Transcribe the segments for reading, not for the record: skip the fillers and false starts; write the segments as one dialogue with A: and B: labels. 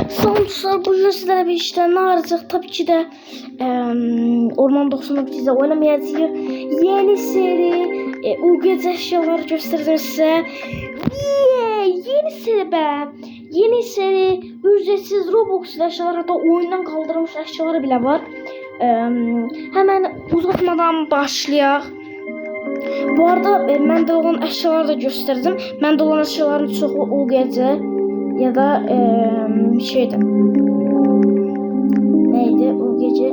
A: Sonuçlar bugün sizlere bir işten ne arayacak? Tabii ki de Orman 98'de oynamayacağız. Yeni seri UGC eşyaları göstereceğim size. Yeni seri be. Yeni seri ücretsiz Roblox eşyalar, hatta oyundan kaldırılmış eşyaları bile var. Hemen uzatmadan başlayalım. Bu arada bende olan eşyaları da gösterdim. Bende olan eşyaların çoxu UGC ya da şeydi. Neydi o gece?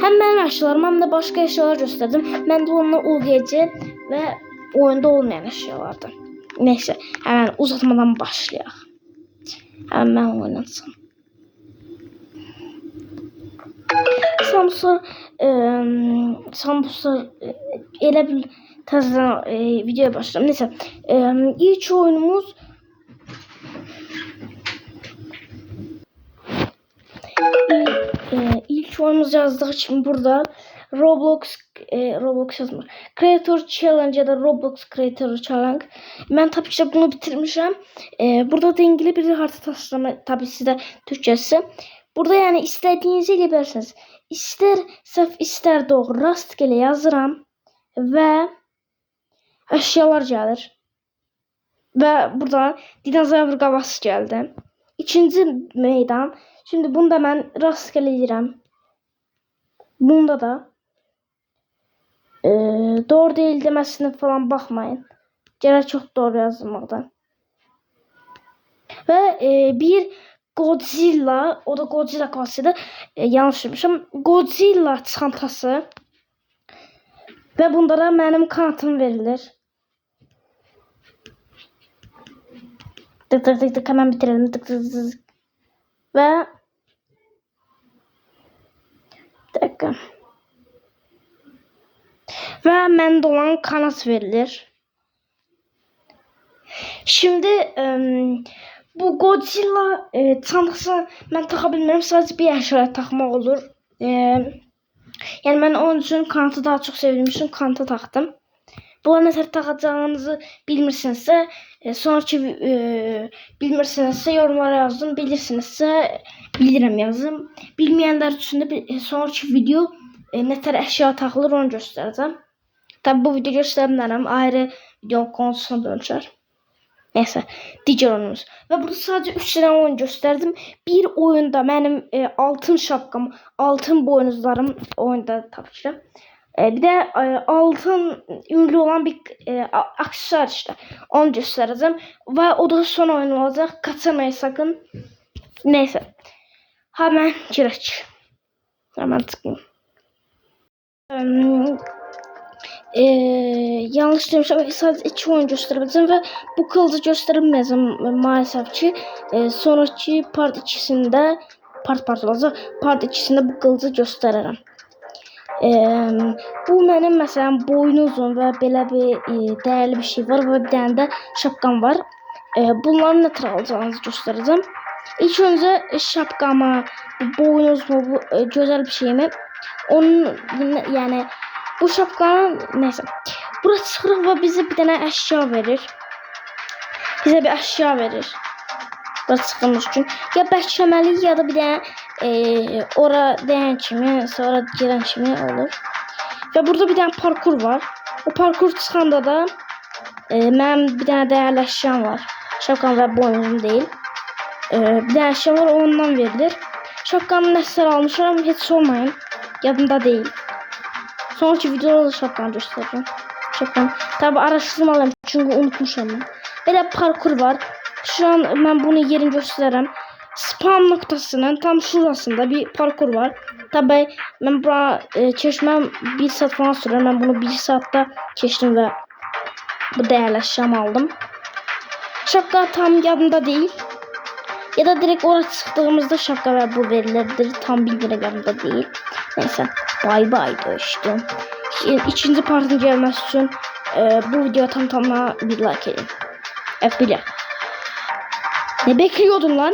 A: Hem benim eşyalarım hem de başka eşyalar gösterdim. Ben de onunla o gece ve oyunda olmayan eşyalardı. Neyse, hemen uzatmadan başlayalım. Hemen oynatsam. Samsung elə bir təzədən videoya başlayalım. Neyse, ilk oyunumuz ilk oyunumuz yazdığı için burada Roblox yazmır. Creator Challenge ya da Roblox Creator Challenge. Ben tabii ki bunu bitirmişim. Burada dengeli bir harita tasarımı, tabii sizde Türkçesi. Burada yani istediğinizi yapabilirsiniz. İster səhv, ister doğru rastgele yazıram ve eşyalar gelir. Ve burada dinozavr qabası geldi. İkinci meydan. Şimdi bunda ben rastgele edirəm. Bunda da doğru değil demesine falan bakmayın. Gerek çok doğru yazılmaktan. Ve bir Godzilla, o da Godzilla klasıydı. Yanlış demişim. Godzilla çantası. Ve bunda da benim kanatım verilir. Tık tık tık tık, hemen bitirelim. Tık tık tık. Ve bir dakika. Ve məndə olan kanat verilir. Şimdi bu Godzilla çantası ben takabilmem, sadece bir eşya takmaq olur. Yani ben onun için kanatı daha çok sevdiğim için kanata taktım. Bunları ne tər takacağınızı bilmirsinizsə, sonraki bilmirsinizsə yorumlara yazın, bilirsinizsə bilirəm yazın. Bilmeyenler için de sonraki video ne tər eşya takılır onu göstereceğim. Tabi bu video göstermem ayrı video konusuna dönüşer. Neyse, diğer oyunumuz. Ve burada sadece 3 tane oyun gösterdim. Bir oyunda benim altın şapkam, altın boynuzlarım oyunda tabii ki. Bir de altın ünlü olan bir aksesuar işte. Onu göstereceğim. Ve o da son oyun olacak. Kaçırmayın sakın. Neyse. Hemen girək. Hemen tıklayayım. Yanlış demişim. Sadece 2 oyun gösterebileceğim ve bu kılıcı gösteremeyeceğim maalesef ki. Sonraki part 2'sinde part olacak. Part 2'sinde bu kılıcı gösteririm. Bu benim mesela boynuzum ve böyle bir değerli bir şey var ve bir tane de şapkam var. Bunları ne tür alacağınızı göstereceğim. İlk önce şapkama, bu boynuzuma, bu güzel bir şey mi? Onun yani bu şapkanın neyse. Burası çıkırıq ve bize bir tane eşya verir. Bize bir eşya verir. Burası çıkılmış için. Ya bəkləməli ya da bir tane ora değen kimi, sonra giren kimi olur. Ve burada bir tane parkur var. O parkur çıkanda da benim bir tane değerli eşyam var. Şapkam ve boynuzum değil. Bir tane eşya var, ondan verilir. Şapkamı nəsər almışam, hiç sormayın. Yadımda değil. Sonraki videoda da şapkanı göstereceğim. Şapkanı. Tabi araştırmalıyım çünkü unutmuşum ben. Böyle parkur var. Şu an ben bunu yerini göstereyim. Spam noktasının tam şurasında bir parkur var. Tabi ben buna geçmem 1 saat falan sürer. Ben bunu 1 saatte geçtim ve bu değerli eşyamı aldım. Şapka tam yadımda değil. Ya da direkt oraya çıktığımızda şapka ve bu verilebilir. Tam bildiğine yadımda değil. Neyse. Bay bay dostum. İkinci partın gelmesi için bu video tamına bir like edin. Bile. Ne bekliyordun lan?